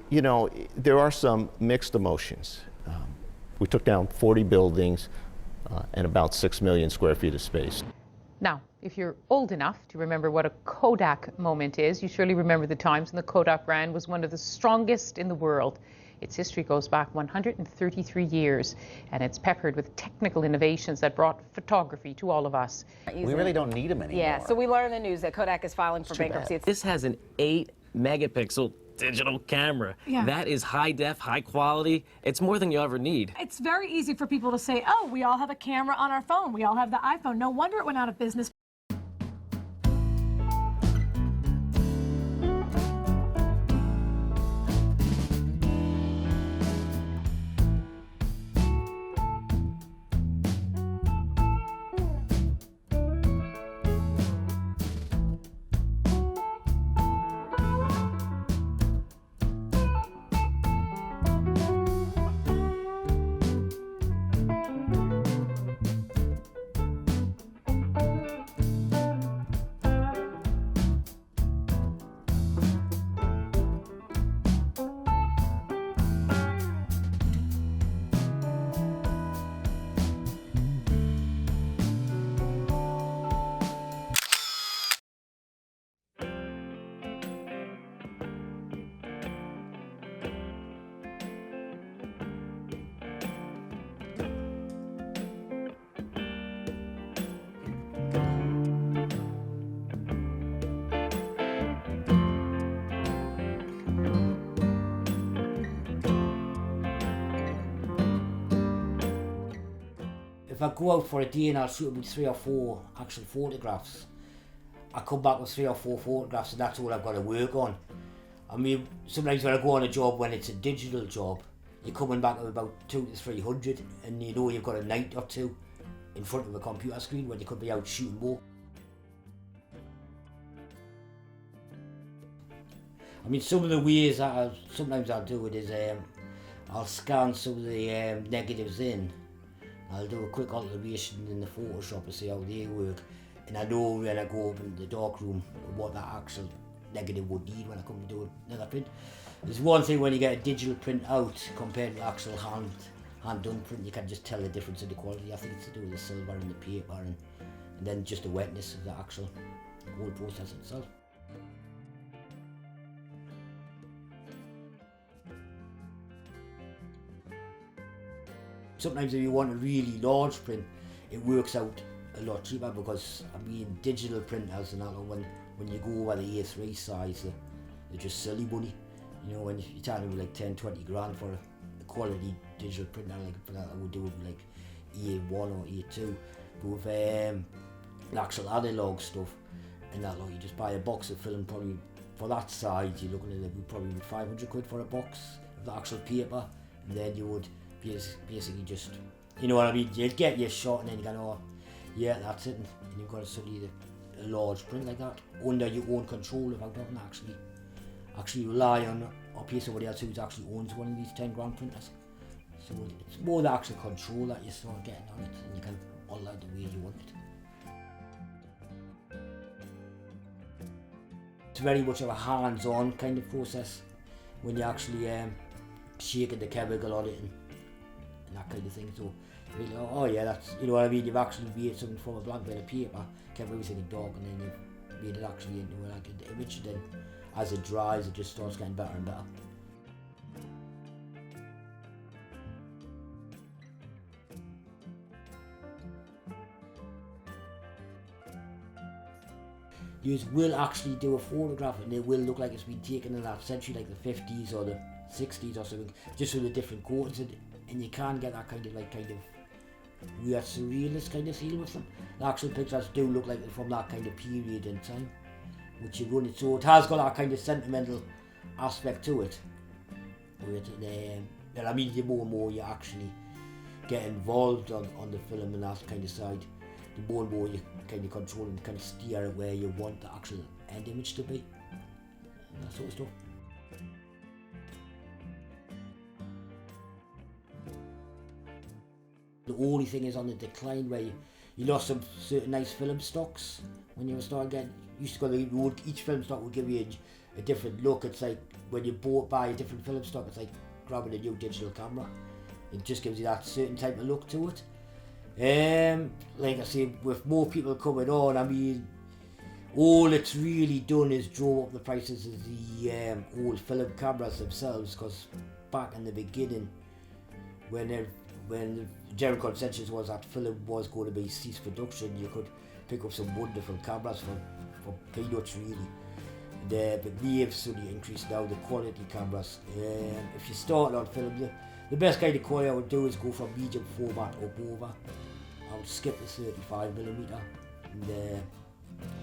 you know, there are some mixed emotions. We took down 40 buildings and about 6 million square feet of space. Now, if you're old enough to remember what a Kodak moment is, you surely remember the times when the Kodak brand was one of the strongest in the world. Its history goes back 133 years, and it's peppered with technical innovations that brought photography to all of us. We really don't need them anymore. Yeah, so we learned in the news that Kodak is filing for bankruptcy. This has an 8-megapixel digital camera. Yeah. That is high def, high quality. It's more than you'll ever need. It's very easy for people to say, oh, we all have a camera on our phone. We all have the iPhone. No wonder it went out of business. If I go out for a day and I'll shoot about 3 or 4 actual photographs, I come back with 3 or 4 photographs and that's all I've got to work on. I mean, sometimes when I go on a job, when it's a digital job, you're coming back with about 200 to 300 and you know you've got a night or two in front of a computer screen when you could be out shooting more. I mean, some of the ways that sometimes I'll do it is I'll scan some of the negatives in. I'll do a quick alteration in the Photoshop to see how they work, and I know when I go open the darkroom what that actual negative would need when I come to do another print. There's one thing when you get a digital print out compared to actual hand done print, you can just tell the difference in the quality. I think it's to do with the silver and the paper and then just the wetness of the actual whole process itself. Sometimes if you want a really large print, it works out a lot cheaper because, I mean, digital printers and all, when you go over the A3 size, they're just silly money. You know, when you're talking like 10-20 grand for a quality digital printer, like for that I would do it like A1 or A2. But with the actual analog stuff and that, like, you just buy a box of film, probably for that size, you're looking at it probably 500 quid for a box of the actual paper, and then you would basically just, you know what I mean, you get your shot and then you go, oh yeah, that's it, and you've got to study a large print like that under your own control without having to actually rely on or pay somebody else who actually owns one of these 10 grand printers. So it's more the actual control that you start getting on it, and you can model out the way you want it. It's very much of a hands-on kind of process when you're actually shaking the chemical on it and that kind of thing. So you go, oh yeah, that's, you know what I mean, you've actually made something from a blank bit of paper, kept everything in dark, and then you've made it actually into like an image, and then as it dries it just starts getting better and better. You will actually do a photograph and it will look like it's been taken in that century, like the 50s or the 60s or something, just with the different coatings, and you can get that kind of weird surrealist kind of feel with them. The actual pictures do look like they're from that kind of period in time, which you run it, so it has got that kind of sentimental aspect to it. And I mean, the more and more you actually get involved on the film and that kind of side, the more and more you kind of control and kind of steer it where you want the actual end image to be, and that sort of stuff. The only thing is on the decline where you lost some certain nice film stocks when you were starting getting used to go. Each film stock would give you a different look. It's like when you buy a different film stock, it's like grabbing a new digital camera. It just gives you that certain type of look to it. Like I say, with more people coming on, I mean, all it's really done is drove up the prices of the old film cameras themselves, because back in the beginning, when the general consensus was that film was going to be cease production, you could pick up some wonderful cameras for peanuts really. But we have suddenly increased now the quality cameras. If you start on film, the best kind of quality I would do is go from medium format up over. I would skip the 35mm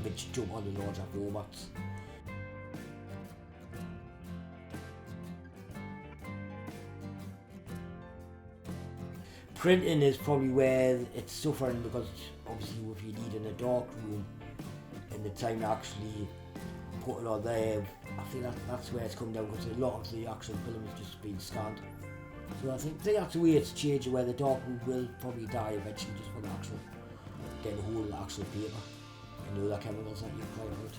and jump on the larger formats. Printing is probably where it's suffering, because obviously if you need in a dark room and the time to actually put it on there, I think that's where it's coming down, because a lot of the actual film is just being scanned. So I think that's the way it's changing, where the dark room will probably die eventually, just for the actual getting a hold of the actual paper and the other chemicals that you apply on it.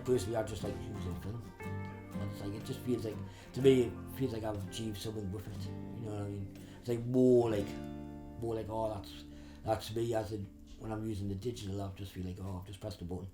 Personally, I just like using film. And it's like, it just feels like, to me, it feels like I've achieved something with it. You know what I mean? It's like more like, oh, that's me, as in when I'm using the digital, I just feel like, oh, I've just pressed the button.